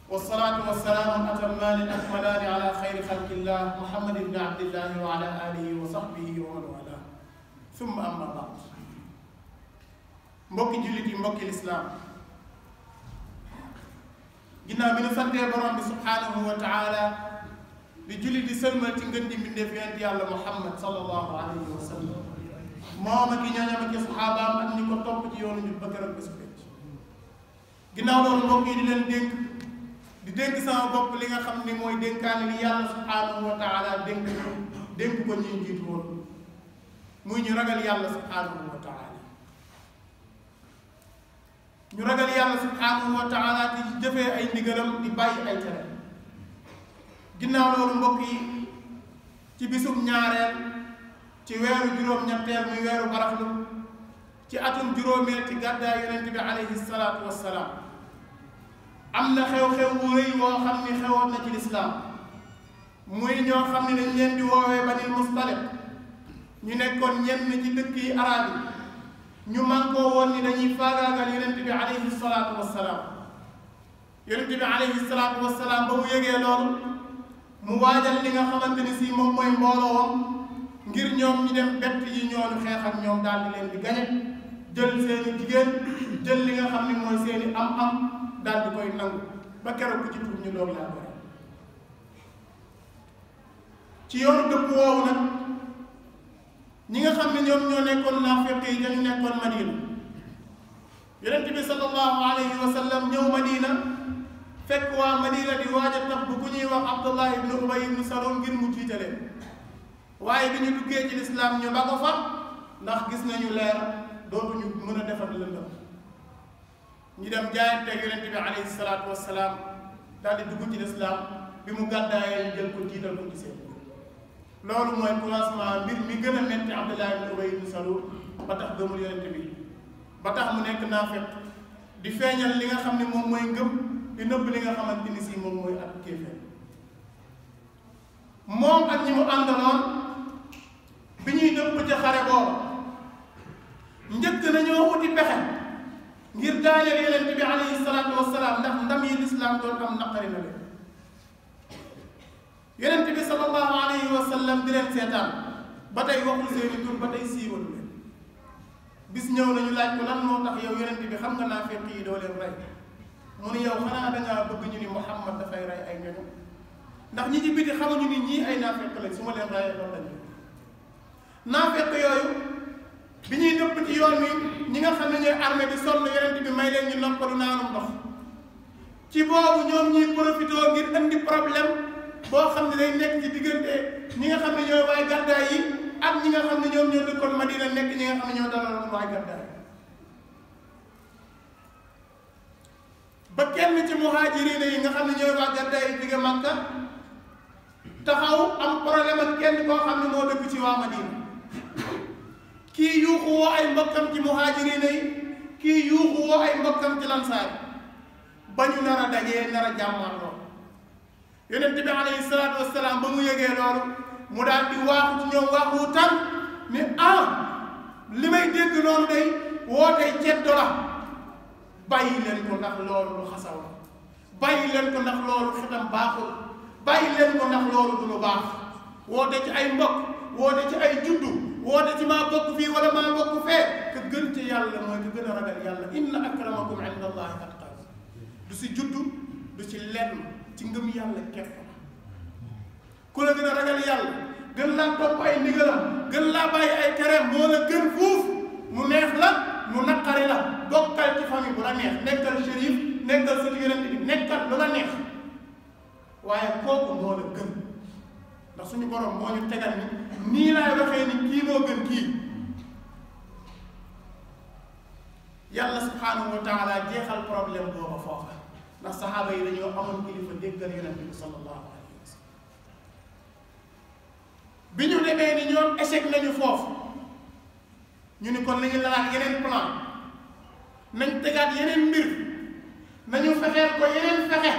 والصلاة والسلام الأتمان الأكملان على خير خلق الله محمد بن عبد الله وعلى آله وصحبه ومن والاه ثم أما بعد mbokki jullit yi mbokki lislaam ginnaaw bi nu santee borom bi subhaanahu wa taala di jullit di sëlmal ci ngën di mbindeef yonent yàlla Muhammad sallallahu alayhi wa sallam moom ak i ñooñam ak i saxaabaam ak ñi ko topp ci yoonu ñu bëgg rek bés pénc ginnaaw loolu mbokk yi di leen di dénk sama bopp li nga xam ni mooy dénkaane li yàlla subhaanahu wa taala dénk ko ñuy jiitu woon muy ñu ragal yàlla subhaanahu wa taala ñu ragal yàlla subhaanahu wa taala di jëfee ay ndigalam di bàyyi ay tere ginnaaw loolu mbokk yi ci bisum ñaareel ci weeru juróom-ñetteel muy weeru baraxlu ci atum juróomeel ci gàddaay yonent bi alayhi salaatu wassalaam am na xew-xew bu rëy woo xam ni xewoon na ci lislaam muy ñoo xam ne dañ leen di woowee Banil Mustaliq ñu nekkoon ñenn ci dëkk yi arab yi ñu man koo woon ni dañuy faagaagal yonent bi alayhi salaatu wassalaam yonent bi alayhi salaatu wassalaam ba mu yëgee loolu mu waajal li nga xamante ni si moom mooy mbooloowam ngir ñoom ñu dem bett yi ñoonu xeex ak ñoom daal di leen di gañe jël seeni jigéen jël li nga xam ne mooy seeni am-am daal di koy nangu ba keroog ku ci tuub ñu loolu laa koy ci yoonu dëpp woowu nag ñi nga xam ne ñoom ñoo nekkoon naafiq yi dañu nekkoon Madina yonent bi sallallahu alayhi wa sallam ñëw Madina fekk waa Madina di waaj a tabb ku ñuy wax Abdullah ibn Ubay ibn Salul ngir mu jiite leen waaye bi ñu duggee ci lislaam ñu ba ko fa ndax gis nañu leer dootuñu mën a defar lëndëm ñu dem jaayanteeg yonent bi alayhi salaatu wassalaam daal di dugg ci lislaam bi mu gàddaayee ñu jël ko jiital ko ci seen loolu mooy commencement mbir mi gën a metti Abdullah ibn Ubay ibn Salul ba tax gëmul yonent bi ba tax mu nekk naafiq di feeñal li nga xam ne moom mooy ngëm di nëbb li nga xamante ni si moom mooy ak kéeféer moom ak ñi mu àndaloon bi ñuy dëpp ca xare boobu njëkk nañoo wuti pexe ngir daaneel yonent bi alayhi salaatu wassalaam ndax ndam yi lislaam doon am naqari na leen yonent bi sallallahu alayhi wa sallam di leen seetaan ba tey waxul seeni tur ba tey siiwalu leen bis ñëw nañu laaj ko lan moo tax yow yonent bi xam nga naafiq yi doo leen rey mu ne yow xanaa dangaa bëgg ñu ni Muhammad dafay rey ay ñoño ndax ñi ci biti xamuñu ni ñii ay naafiq lañ su ma leen reyee loolu lañ naafiq yooyu bi ñuy dëpp ci yoon wi ñi nga xam ne ñooy armée bi sonn yonent bi may leen ñu noppalu naanum ndox ci boobu ñoom ñuy profité ngir indi problème boo xam ne day nekk ci diggante ñi nga xam ne ñooy waay gàddaay yi ak ñi nga xam ne ñoom ñoo dëkkoon Madina nekk ñi nga xam ne ñoo dalaloon waay gàddaay ba kenn ci muhaajiriin yi nga xam ne ñooy waa gàddaay yi jóge Makka taxaw am problème ak kenn koo xam ne moo dëkk ci waa Madina kii yuuxu woo ay mbokkam ci muhaajiriin yi kii yuuxu woo ay mbokkam ci lansaar ba ñu nar a dajee nar a jàmmarloo yonent bi alayhi salaatu wassalaam ba mu yëgee loolu mu daal di waaxu ci ñoom waaxu tan ni li may dégg noonu day wootee ceddo la bàyyi leen ko ndax loolu lu xasaw la bàyyi leen ko ndax loolu xitam baaxul bàyyi leen ko ndax loolu du lu baax woote ci ay mbokk woote ci ay juddu woote ci maa bokk fii wala maa bokk fee ka gën ci yàlla mooy ka gën a ragal yàlla inna akramakum inda allahi atqaakum du si juddu du ci lenn ci ngëm yàlla képp ku la gën a ragal yàlla gën laa topp ay ndigalam gën laa bàyyi ay tereem moo la gën fuuf mu neex la mu naqari la bokkal ci famille bu la neex nekkal shérif nekkal sa yonent bi nekkal lu la neex waaye kooku moo la gën ndax suñu borom moo ñu tegal ni nii laay waxee ni kii moo gën kii yàlla subhaanahu wa taala jeexal problème booba foofa ndax saxaaba yi dañoo amoon kilifa déggal yonent bi sallallahu alayhi wa sallam bi ñu demee ni ñoom échec nañu foofu ñu ni kon nañu lalaat yeneen plan nañ tegaat yeneen mbir nañu fexeel ko yeneen fexe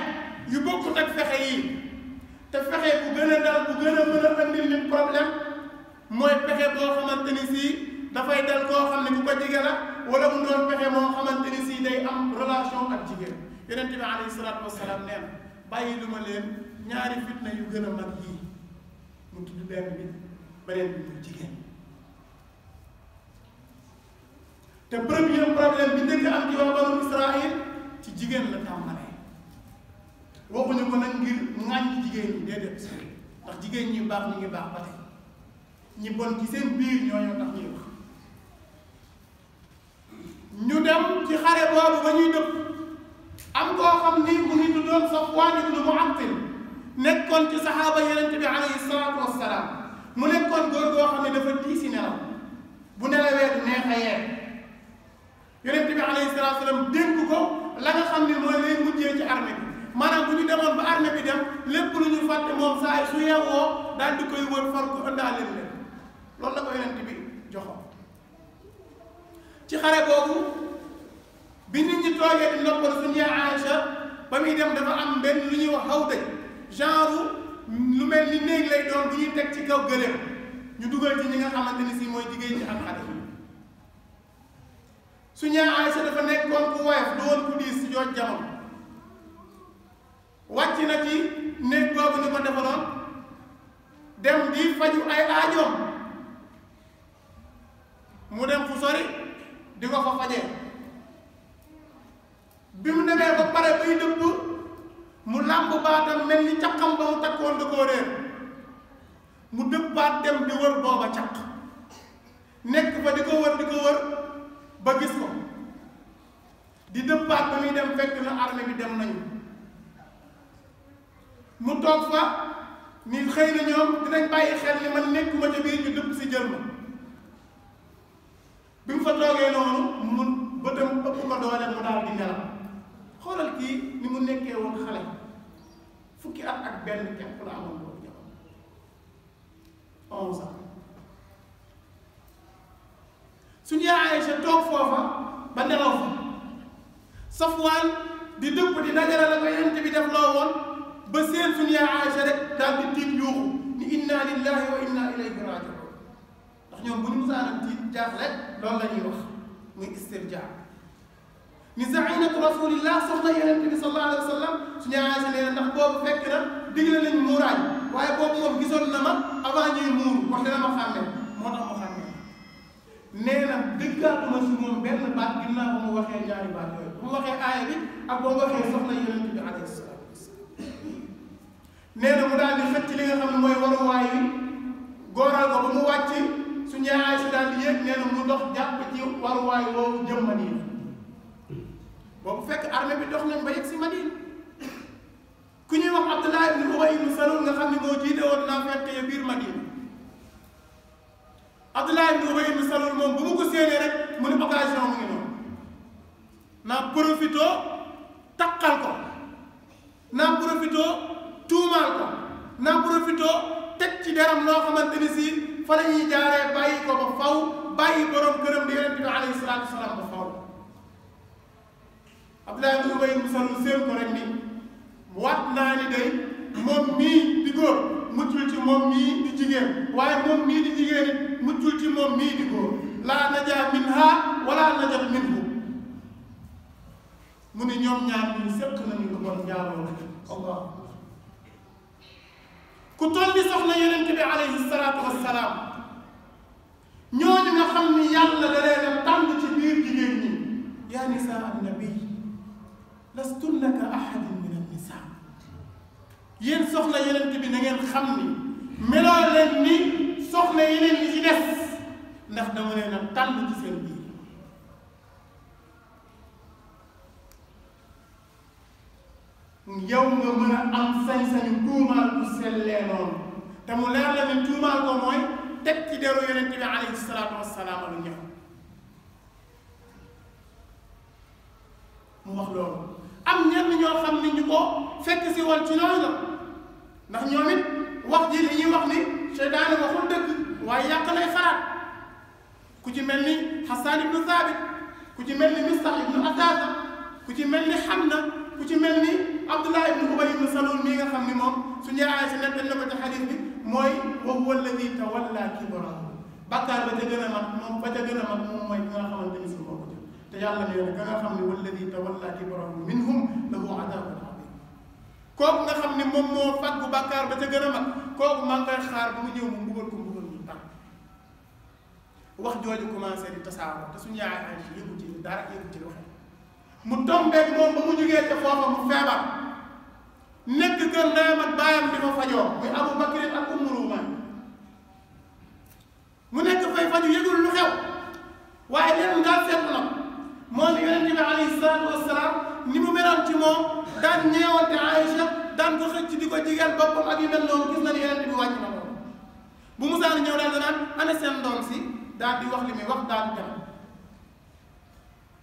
yu bokkut ak fexe yii te fexe bu gën a dal bu gën a mën a andil nit problème mooy pexe boo xamante ni si dafay dal koo xam ne ku ko jege la wala mu doon pexe moo xamante ni si day am relation ak jigéen yonent bi alayhi salaatu wasalaam nee na bàyyi lu ma leen ñaari fitna yu gën a mag yii mu tudd benn bi beneen bi muy jigéen te premier problème bi njëkk am ci waa banu Israël ci jigéen la tàmbalee waxuñu ko nag ngir ŋàññi jigéen ñi déedéet ndax jigéen ñi baax ñu ngi baax ba tey ñi bon ci seen biir ñooñoo tax ñuy wax ñu dem ci xare boobu ba ñuy dëpp am koo xam ni mu ngi tuddoon Safwaan ibnu Mu'attal nekkoon ci saxaaba yonent bi alayhi salaatu wassalaam mu nekkoon góor goo xam ne dafa diisi nelaw bu nelawee du neex a yee yonent bi alayhi salaatu wassalaam dénk ko la nga xam ne mooy lay mujjee ci armée bi maanaam bu ñu demoon ba armée bi dem lépp lu ñu fàtte moom saa su yeewoo daal di koy wër far ko ëndaale leen loolu la ko yonent bi joxoon ci xare boobu bi nit ñi toogee di noppal suñu yaay Aïcha ba muy dem dafa am benn lu ñuy wax xaw dëj genre lu mel ni néeg lay doon bu ñuy teg ci kaw gëléem ñu dugal ci ñi nga xamante ni si mooy jigéen ñi ak xale yi suñu yaay Aïcha dafa nekkoon ku woyof du woon ku diis ci jooj jamono wàcc na ci néeg boobu ñu ko defaloon dem di faju ay aajoom mu dem fu sori di ko fa fajee bi mu demee ba pare bay dëpp mu làmb baatam mel ni caqam ba mu takkoon da koo réer mu dëppaat dem di wër booba caq nekk fa di ko wër ba gis ko di dëppaat ba muy dem fekk na armée bi dem nañu mu toog fa ni xëy na ñoom dinañ bàyyi xel ni man nekkuma ca biir ñu dëpp si jël ma bi mu fa toogee noonu mu bëtam ëpp ko doole mu daal di nelaw xoolal kii ni mu nekkee woon xale fukki at ak benn képp la amoon boobu jamono 11 ans suñu yaay Aïcha toog foofa ba nelaw fa Safwaan di dëpp di dajale la ko yonent bi def loo woon ba seen suñu yaay Aïcha rek daal di tiit yuuxu ni inna lillahi wa inna ilayhi raji'un ndax ñoom bu ñu musaana tiit jaaxle loolu la ñuy wax muy istirjaa ni zainatu rasulillah soxna yonent bi sallallahu alayhi wa sallam suñu yaay Aïcha nee na ndax boobu fekk na digle nañ muuraay waaye boobu moom gisoon na ma avant ñuy muur wax dina ma xàmmee moo tax ma xàmmee nee na dëggaatuma si moom benn baat ginnaaw ba mu waxee ñaari baat yooyu bu mu waxee aaya bi ak ba mu waxee soxna yonent bi alayhi salaatu wasalaam nee na mu daal di xëcc li nga xam ne mooy waruwaay yi góoral ko ba mu wàcc suñu yaay si daal di yéeg nee na mu dox jàpp ci waruwaay woowu jëm Madina boobu fekk armée bi dox nañ ba yegg si Madina ku ñuy wax Abdullah ibn Ubay ibn Salul nga xam ne moo jiite woon naa fekk ya biir Madina Abdullah ibn Ubay ibn Salul moom bu mu ko séenee rek mu ne occasion mu ngi noonu naa profito takkal ko naa profito tuumaal ko naa profito teg ci deram loo xamante ni si fa la ñuy jaaree bàyyi ko ba faw bàyyi borom këram di yonent bi alayhi salaatu wasalaam ba faw Abdullah ibn Ubay ibn Salul séen ko rek ni waat naa ni day moom mii di góor muccul ci moom mii di jigéen waaye moom mii di jigéen it muccul ci moom mii di góor laa najaa minha wala najat minhu mu ni ñoom ñaar ñu séq nañu lu bon njaaloo Allah ku toll ni soxna yonent bi alayhi salaatu wassalaam ñooñu nga xam ni yàlla da leen a tànn ci biir jigéen ñi yaa nisaa annabi lastunna ka ahadin min an-nisaa yéen soxna yonent bi na ngeen xam ni meloo leen ni soxna yeneen ñi ci des ndax dama leen a tànn ci seen biir yow nga mën a am sañ-sañu tuumaal bu sellee noonu te mu leer la ni tuumaal ko mooy teg ci deru yonent bi alayhi salaatu wassalaam lu ñëw mu wax loolu am ñenn ñoo xam ni ñu ko fekk si woon ci loolu la ndax ñoom it wax ji li ñuy wax ni seytaane waxul dëgg waaye yàq lay xalaat ku ci mel ni Hassan ibnu Thabit ku ci mel ni Mistah ibnu Atata ku ci mel ni Hamna ku ci mel ni Abdullah ibnu Ubay ibnu Salul mii nga xam ni moom suñu yaay si nettal na ko ci xadis bi mooy wa huwa alladi tawalla kibrahu bàkkaar ba ca gën a mag moom ba ca gën a mag moom mooy bi nga xamante ni si moo ko jël te yàlla nee na ka nga xam ne walladi tawalla kibrahu minhum lahu adabun adim kooku nga xam ne moom moo fàggu bàkkaar ba ca gën a mag kooku maa ngi koy xaar bu mu ñëw mu mbugal ko mbugal ñu tànk wax jooju commencé di tasaaroo te suñu yaay ay yëgu ci dara yëgu ci lu xew mu tombeeg moom ba mu jógee ca foofa mu feebar nekk kër ndeyam ak baayam di fa fajoo muy Abu Bakrin ak Ummu Ruumaan mu nekk fay faju yëgul lu xew waaye leen daal seetlu na moom yonent bi alayhi salaatu wassalaam ni mu meloon ci moom daan ñeewante Aïcha daan ko xëcc di ko jigéen boppam ak yu mel noonu gis na ni yonent bi wàcc na moom bu Musaa ñëw daal danaan ana seen doom si daal di wax li muy wax daal di dem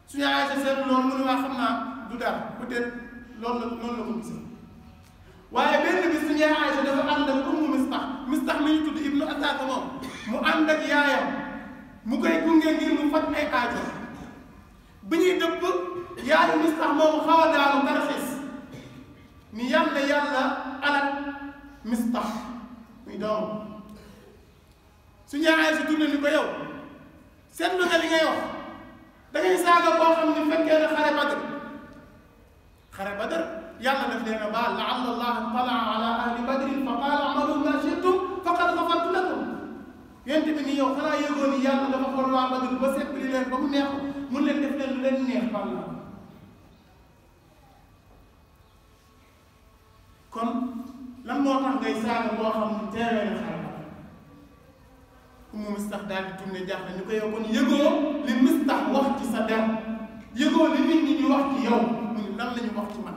suñu Aïcha seetlu loolu mu ne waa xam naa du dara peut-être loolu la ko gisee waaye benn bis suñu Aïcha dafa ànd ak Ummu Mistax mi ñu tudd Ibnu Asaaka moom mu ànd ak yaayam mu koy gunge ngir mu faj ay aajo bi ñuy dëpp yaayu Mistax moomu xaw a daanu tarxis ni yàlla alal Mistax muy doom suñu Aïcha tudd ni ko yow seetlu nga li ngay wax da ngay saaga boo xam ne fekkee na xare Badr yàlla daf leen a baal la'alla Allaha talaa ala ahli badrin fa qaala a'malu ma shi'tum faqad ghafartu lakum yent bi ni yow xanaa yëgoon ni yàlla dafa xool waa Badr ba seppali leen ba mu neex mun leen def leen lu leen neex baal naa kon lan moo tax ngay saaga boo xam ne teewee na xare Ummu Mistax daal di tourné jaaxle ñu ko yow kon yëgoo li Mistax wax ci sa der yëgoo li nit ñi di wax ci yow mu ne lan la ñu wax ci man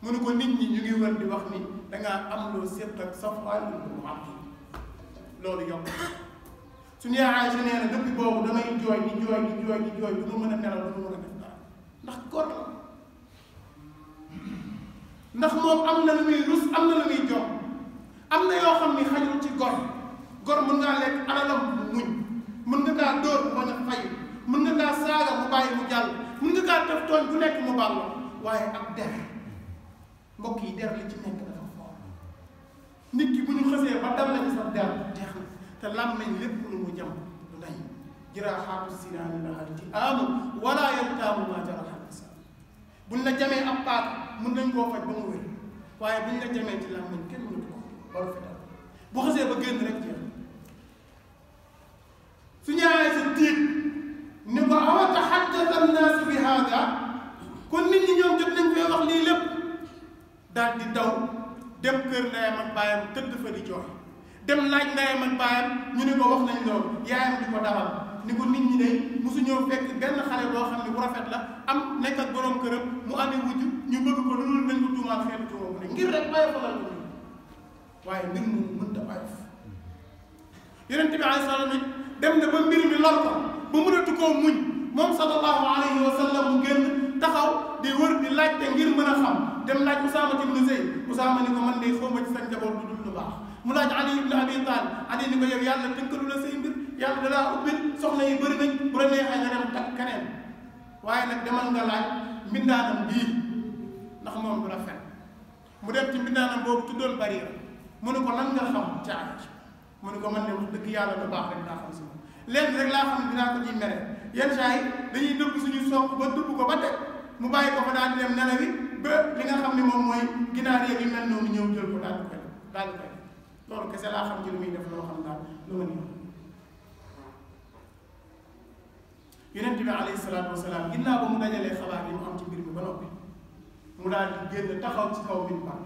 mu ne ko nit ñi ñu ngi wër di wax ni dangaa am loo seet ak Safwaan ibn Mu'attal loolu yokk suñu yaay Aïcha nee na depuis boobu damay jooy di jooy du ma mën a nelaw du ma mën a def dara ndax góor la ndax moom am na lu muy rus am na lu muy jox am na yoo xam ni xajul ci gor mën ngaa lekk alalam mu muñ mën nga kaa dóor mu bañ a fayu mën nga kaa saaga mu bàyyi mu jàll mën nga kaa def tooñ bu nekk mu baal la waaye ak der mbokk yi der li ci nekk dafa foor nit ki bu ñu xësee ba dal la ci sa der jeex na te làmmeñ lépp lu mu jam du dañ jiraaxaatu sinaani lahaa iltihaamu wala yaltaamu maa jaraha linsaan buñ la jamee ab paak mën nañ koo faj ba mu wér waaye buñ la jamee ci làmmeñ kenn mënatu ko baru fi dal bu xësee ba génn rek jeex su ñaaree sa tiit ni ko awa taxaddasa annaasu bi haada kon nit ñi ñoom jot nañ koy wax lii lépp daal di daw dem kër ndeyam ak baayam tëdd fa di jooy dem laaj ndeyam ak baayam ñu ne ko wax nañ loolu yaayam di ko dawal ni ko nit ñi de mosu ñëw fekk benn xale boo xam ne bu rafet la am nekk ak borom këram mu amee wujj ñu bëgg ko lu dul nañ ko tuumaal xeetu tuuma bu ne ngir rek oyofalal ko nii waaye mbir mu mënta oyof yonent bi alayhi salaam dem na ba mbir mi lor ko ba mënatu koo muñ moom sallallahu alayhi wa sallam mu génn taxaw di wër di laajte ngir mën a xam dem laaj Usaama ibn Zayd Usaama ni ko man de xaw ma ci sa njaboot lu dul lu baax mu laaj Ali ibn Abi Talib Ali ni ko yow yàlla tënkalu la say mbir yàlla dalaa ubbil soxla yi bëri nañ bu la neexee nga dem takk keneen waaye nag demal nga laaj mbindaanam bii ndax moom du la fen mu dem ci mbindaanam boobu tuddoon Bariira mu ne ko lan nga xam ci Aïcha mu ne ko man de wax dëgg yàlla lu baax rek daa xam si moom léegi rek laa xam ne dinaa ko ciy mere yenn saa yi dañuy dëbb suñu soq ba dëbb ko ba teg mu bàyyi ko fa daal di dem nelawi ba li nga xam ne moom mooy ginaar yeeg yu mel noonu ñëw jël ko daal di koy loolu kese laa xam ci lu muy def loo xam daal lu ma nii yonent bi alayhi salaatu wasalaam ginnaaw ba mu dajalee xabaar yi mu am ci mbir mi ba noppi mu daal di génn taxaw ci kaw minbar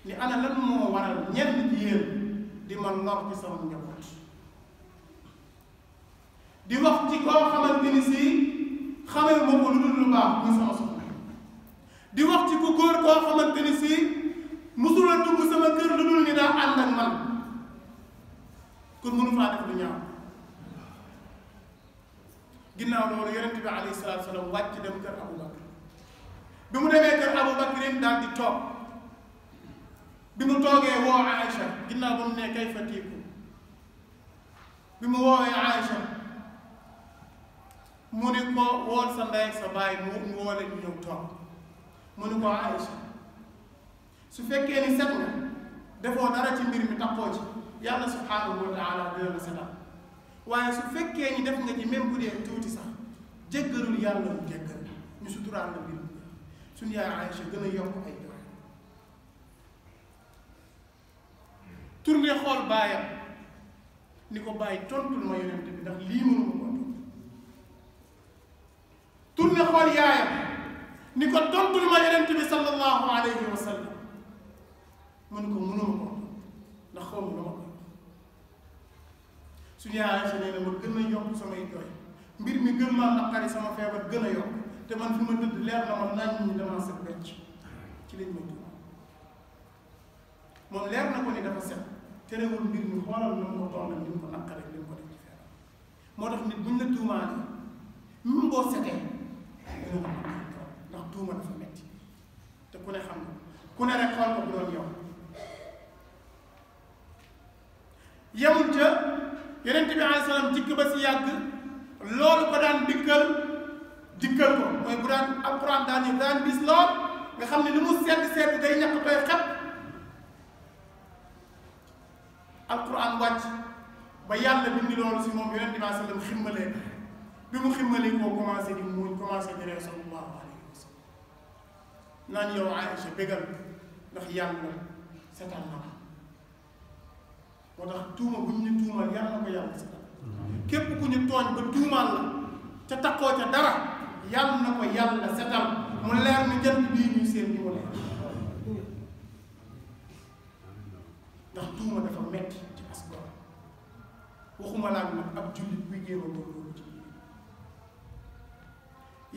ni ana lan moo waral ñenn ci yéen di ma lor ci sama njaboot di wax ci koo xamante ni si xamee ma ko lu dul lu baax muy sama soxna di wax ci ku góor koo xamante ni si musula dugg sama kër lu dul ni daa ànd ak man kon mënu faa def lu ñaaw ginnaaw loolu yonent bi alayhi salaatu salaam wàcc dem kër Abu Bakr bi mu demee kër Abu Bakr daal di toog bi mu toogee woo Aïcha ginnaaw ba mu ne kay fatiiku bi mu woowee Aïcha mu ni ko wool sa ndey ak sa baay mu woo leen ñëw toog mu ni ko Aïcha su fekkee ni set nga defoo dara ci mbir mi taxoo ci yàlla subhaanahu wa taala dina la setal waaye su fekkee ni def nga ci même bu dee tuuti sax jéggalul yàlla mu jéggal ñu suturaal la mbir suñu yaay Aïcha gën a yokk ay jooy tourné xool baayam ni ko bàyyi tontul ma yonent bi ndax lii mënuma ko tontu tourné xool yaayam ni ko tontul ma yonent bi sallallahu alayhi wa sallam mënu ko mënuma ko ndax xaw ma dama ko suñu yaay Aïcha nee na ma gën a yokk samay jooy mbir mi gën maa naqari sama feebar gën a yokk te man fi ma tëdd leer na ma nañ ñi damaa set becc ci liñ ma tuuma moom leer na ko ni dafa set terewul mbir mi xoolal na mu ko tollal ni mu ko naqaree li mu ko def ci feebar moo tax nit buñ la tuumaale même boo setee dina ko naqari ndax tuuma dafa metti te ku ne xam nga ku ne rek xool ko bu doon yow yemul ca Yonent bi alayhi salaam jikk ba si yàgg loolu ko daan dikkal ko mooy bu daan alquran daan yi daan bis lool nga xam ne li mu sedd day ñàkk koy xet alquran wàcc ba yàlla bindi loolu si moom Yonent bi alayhi salaam ximmalee bi mu ximmalee koo commencé di muuñ commencé di ree sallallahu alayhi wa sallam naan yow Aïcha bégal ndax yàlla setal na moo tax tuuma bu ñu tuumal yàlla na ko yàlla setal képp ku ñu tooñ ba tuumaal la ca takkoo ca dara yàlla na ko yàlla setal mu leer ni jant bii ñuy seen ni mu leer ndax tuuma dafa metti ci asgor waxuma laa nag ab jullit buy jéem a góorgóorlu ci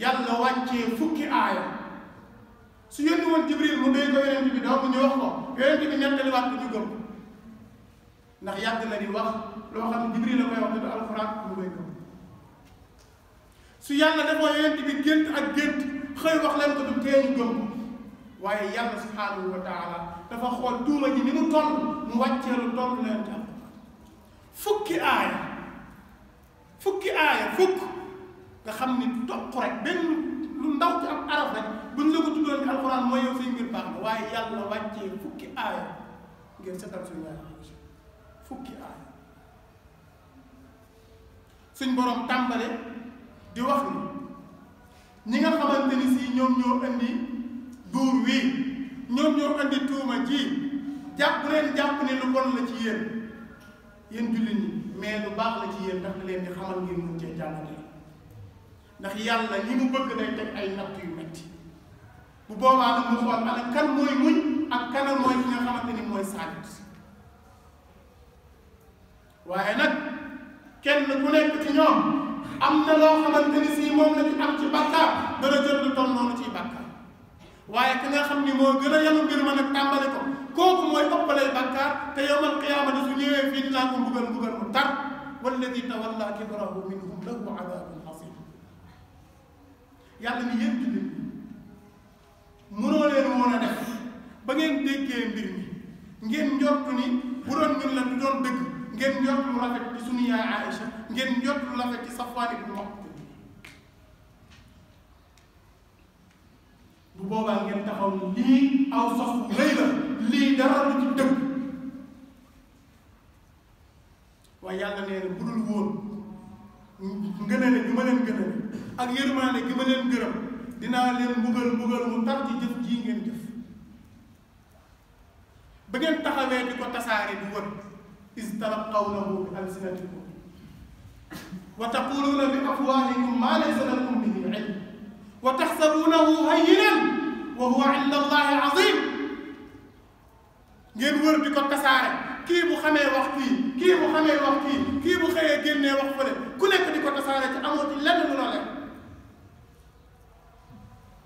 yàlla wàccee fukki aaya su yónni woon Jibril mu doy ko yonent bi doo ko ñu wax ko yonent bi nettaliwaat ko ñu gëm ndax yàgg na di wax loo xam ne Jibril la koy wax te du alxuraan mu koy gëm su yàlla defoo yonent bi gént ak gént xëy wax leen ko du tee ñu gëm ko waaye yàlla subhaanahu wa taala dafa xool tuuma ji ni mu toll mu wàccee lu toll leen ci fukki aaya fukk nga xam ni toq rek benn lu ndaw ci ab araf rek buñ la ko tuddoon ci alxuraan mooy yow say mbir baax na waaye yàlla wàccee fukki aaya ngir setal suñu yaay fukki aaya suñ borom tàmbale di wax ni ñi nga xamante ni si ñoom ñoo indi duur wi ñoom ñoo indi tuuma ji jàpp leen jàpp ne lu bon la ci yéen jullit ñi mais lu baax la ci yéen ndax da leen di xamal ngeen mun cee jàngale ndax yàlla ñi mu bëgg day teg ay natt yu metti bu boobaa nag mu xool ana kan mooy muñ ak kanam mooy ki nga xamante ni mooy saalit waaye nag kenn ku nekk ci ñoom am na loo xamante ni si moom la ñu am ci bàkkaar dana jot lu toll noonu ciy bàkkaar waaye ki nga xam ni moo gën a yanu mbir ma nag tàmbali ko kooku mooy ëppalay bàkkaar te yawmal qiyaamati su ñëwee fii dinaa ko mbugal mu tar walladi tawalla kibrahu minhum lahu adabun azim yàlla ni yéen jullit mënoo leen woon a def ba ngeen déggee mbir mi ngeen njortu ni bu doon ñun la du doon dëgg ngeen njort lu rafet ci sunu yaay Aïcha ngeen njort lu rafet ci Safwaan ibn Mu'attal bu boobaa ngeen taxaw ni lii aw sos bu rëy la lii dara lu ci dëgg waaye yàlla nee na budul woon ngënale gi ma leen gënale ak yërmaane gi ma leen gërëm dinaa leen mbugal mu tar ci jëf jii ngeen jëf ba ngeen taxawee di ko tasaare di wër is talaqawnahu bi alsinatikum wa taquluuna bi afwahikum ma laysa lakum bihi ilm wa taxsabuunahu hayyinan wa huwa inda allahi azim ngeen wër di ko tasaare kii bu xamee wax kii bu xamee wax kii bu xëyee génnee wax fële ku nekk di ko tasaare ci amoo ci lenn lu la leen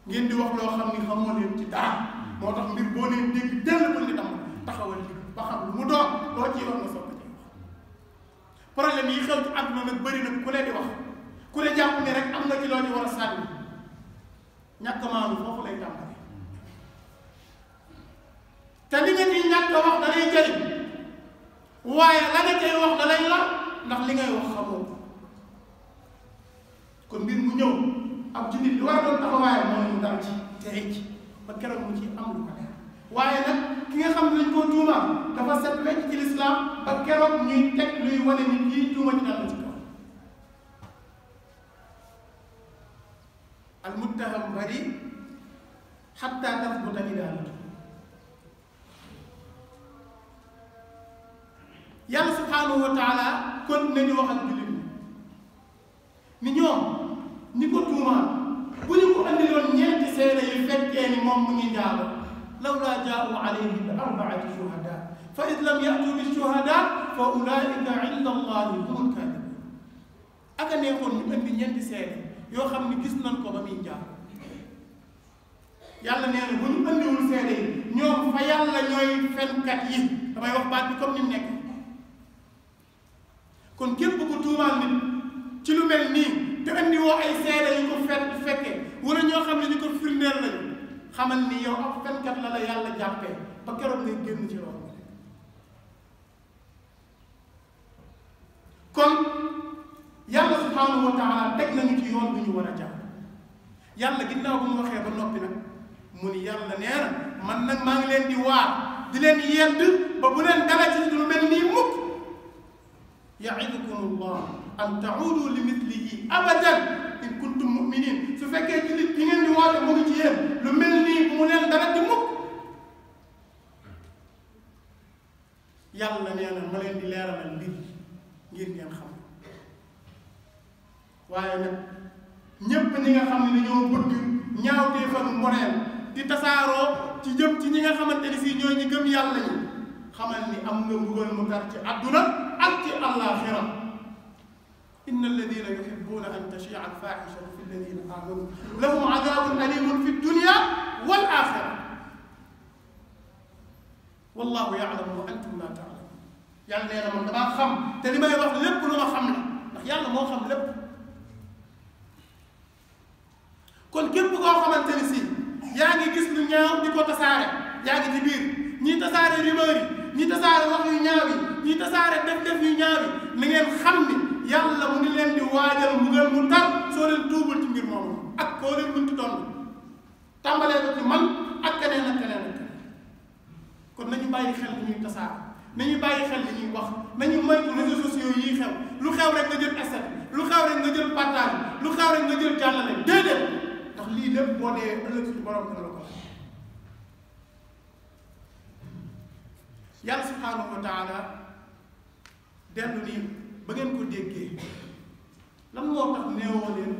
ngeen di wax loo xam ni xamoo leen ci dara moo tax mbir boo leen dégg dell bul di dam taxawal li ba xam lu mu doon loo ciy wax nga soog a ciy wax problème yi xew ci àdduna nag bëri nag ku ne di wax ku ne jàpp ne rek am na ci loo ci war a sànni ñàkk maanu foofu lay tàmbali te li nga ciy ñàkk wax da lay jëriñ waaye la nga cay wax da lay la ndax li ngay wax xamoo kon mbir mu ñëw ab jullit li war a doon taxawaayam mooy mu dal ci tey ci ba keroog mu ci am lu ko leer waaye nag ki nga xam ne dañ koo tuumaal dafa set wecc ci lislaam ba keroog ñuy teg luy wane ni kii tuuma ci dal ci kaw al muttaham bari xatta tasbuta idaanatu. yàlla subhanahu wa taala kon nañu wax ak jullit ni ñoom ñi ko tuumaal bu ñu ko andiloon ñeenti seede yu fekkee ni moom mu ngi njaalo lawlaa jaa'u alayhi bi arbaati shuhada fa id lam ya'tu bi shuhada fa ulaika inda allahi humul kaadibuun. aka neexoon ñu andi ñeenti seede yoo xam ne gis nañ ko ba muy njaalo. yàlla nee na bu ñu andiwul seede yi ñoom fa yàlla ñooy fenkat yi. damay wax baat bi comme ni mu nekk. kon képp ku tuumaal nit ci lu mel nii te andi woo ay seede yu ko fekkee wala ñoo xam ne ñu ko firndeel lañu xamal ni yow ab fenkat la la yàlla jàppee ba keroog ngay génn ci loolu. kon yàlla subhanahu wa taala teg nañu ci yoon bu ñu war a jàpp. yàlla ginnaaw bu mu waxee ba noppi nag mu ni yàlla nee na man nag maa ngi leen di waar di leen yedd ba bu leen dala ci lu mel nii mukk. ya'idukum allah an ta'udu li mithlihi abadan in kuntum mu'minin. su fekkee ci nit bi ngeen di woote mu ngi ci yéen lu mel nii bu mu leen dara di mukk. yàlla nee na ma leen di leeralal mbir ngir ngeen xam. waaye nag ñépp ñi nga xam ne dañoo bëgg ñaawteef ak mboneel di tasaaroo ci jëm ci ñi nga xamante ni si ñooy ñi gëm yàlla ñi xamal ni am nga mbugal mu tar ci àdduna ak ci àllaaxira. inna alladina yuhibbuna an tashia alfaxishatu fi alladina amanu lahum adabun alimun fi dunya wal axira wallahu yaalamu wa antum la taalamun. yàlla nee na man damaa xam te li may wax lépp lu ma xam la ndax yàlla moo xam lépp. kon képp koo xamante ni si yaa ngi gis lu ñaaw di ko tasaare yaa ngi ci biir ñii tasaare rumeur yi ñii tasaare wax yu ñaaw yi ñii tasaare def yu ñaaw yi na ngeen xam ni yàlla mu ngi leen di waajal mbugal mu tar soo leen tuubul ci mbir moomu ak koo leen mënti doon tàmbalee ko ci man ak keneen ak keneen ak keneen. kon nañu bàyyi xel li ñuy tasaare nañu bàyyi xel li ñuy wax nañu moytu réseaux sociaux yi xew lu xew rek nga jël asset lu xew rek nga jël partage lu xew rek nga jël jàllale déedéet. ndax lii lépp boo dee ëllëg suñu borom dina la ko wax. yàlla subhanahu wa taala dellu nii ba ngeen ko déggee lan moo tax neewoo leen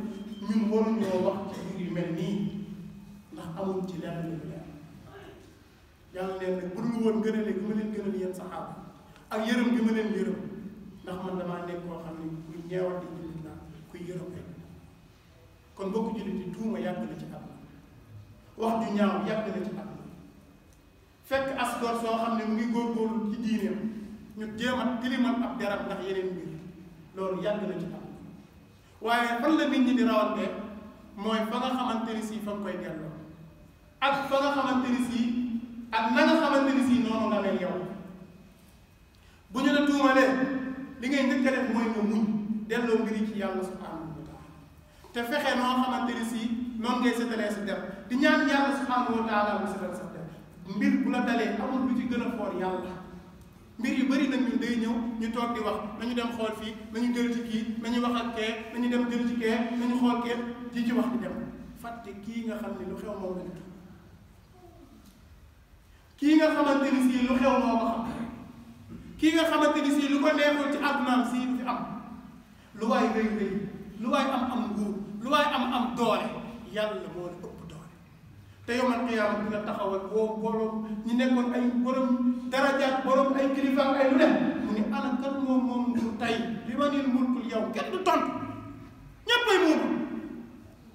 ñun waruñoo wax ci mbir yu mel nii ndax amul ci lenn lu leer. yàlla leen nag bu dul woon gënale gi ma leen gënal yéen saxaaba ak yërëm gi ma leen yërëm ndax man damaa nekk koo xam ne kuy ñeewal di jullit laa kuy yërëm ay. kon mbokk jullit yi tuuma yàgg na ci àdduna wax ju ñaaw yàgg na ci àdduna fekk asgor soo xam ne mu ngi góorgóorlu ci diineem ñu jéem a tilimal ab deram ndax yeneen mbir loolu yàgg na ci àdduna waaye fan la nit ñi di rawante mooy fa nga xamante ni si fa nga koy delloo ak fa nga xamante ni si ak na nga xamante ni si noonu nga mel yow. bu ñu la tuumalee li ngay njëkk a def mooy nga muñ delloo mbiri ci yàlla subhanahu wa taala te fexe noo xamante ni si noonu ngay sétalee sa der di ñaan yàlla subhanahu wa taala bu sétal sa der. mbir bu la dalee amul lu ci gën a foor yàlla. mbir yu bëri nag ñun day ñëw ñu toog di wax nañu dem xool fii nañu jël ci kii nañu wax ak kee nañu dem jël ci kee nañu xool kee di ci wax di dem fàtte kii nga xam ne lu xew moo gën a kii nga xamante ni si lu xew moo ko xam kii nga xamante ni si lu ko neexul ci àddunaam si du fi am lu waay rëy rëy lu waay am nguur lu waay am doole yàlla moo la ëpp doole. te yow man xiyaama dina taxawal woo borom ñi nekkoon ay borom darajaat borom ay kilifa ay lu dem mu ni ana kan moom nguur tey li ma neen mulkul yow kenn du tontu ñéppay muuma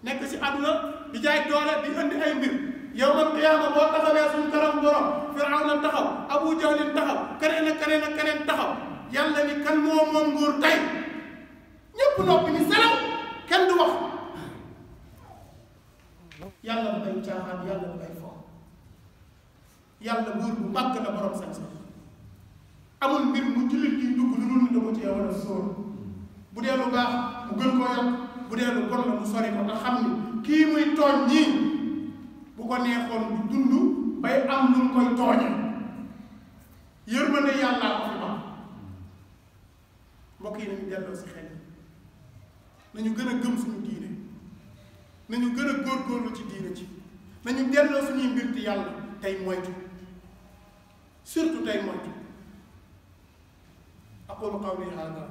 nekk si àdduna di jaay doole di indi ay mbir. yow man xiyaama boo taxawee suñu kanam borom Firawna taxaw Abu Jahlin taxaw keneen ak keneen taxaw yàlla ni kan moom nguur tey ñépp noppi ni selaw kenn du wax. yàlla bu bay caaxaan yàlla bu bay fo yàlla buur bu màgg la borom sañ-sañ amul mbir mu jullit yi dugg lu dul ni da ko cee war a sóor bu dee lu baax mu gën koo yokk bu dee lu bon la mu sori ko te xam ni kii muy tooñ ñii bu ko neexoon du dund bay am lu mu koy tooñe yërmande yàllaa ko fi am. mbokk yi nañu delloo si xel nañu gën a gëm suñu diine nañu gën a góorgóorlu ci diina ci nañu delloo suñuy mbir ci yàlla tey moytu surtout tey moytu aqulu qawli hada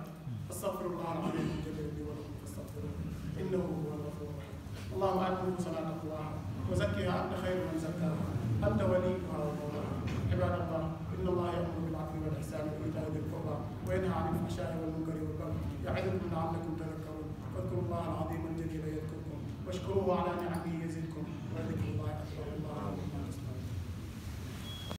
astaghfirullah al-azim al-jalil li wa lakum fastaghfiruhu innahu huwa al-ghafur rahim allahumma ati nufusana taqwaha wa zakkiha anta khayru man zakkaha anta waliyuha wa mawlaha ibadallah inna allaha ya'muru bil 'adli wal ihsani wa ita'i dhil qurba wa yanha 'anil fahsha'i wal munkari wal baghi ya'idukum la'allakum tadhakkarun fadhkuru allaha al-'azima al-jalila yadhkurkum washkuruhu 'ala ni'amihi yazidkum wa dhikrullahi akbar wallahu a'lam.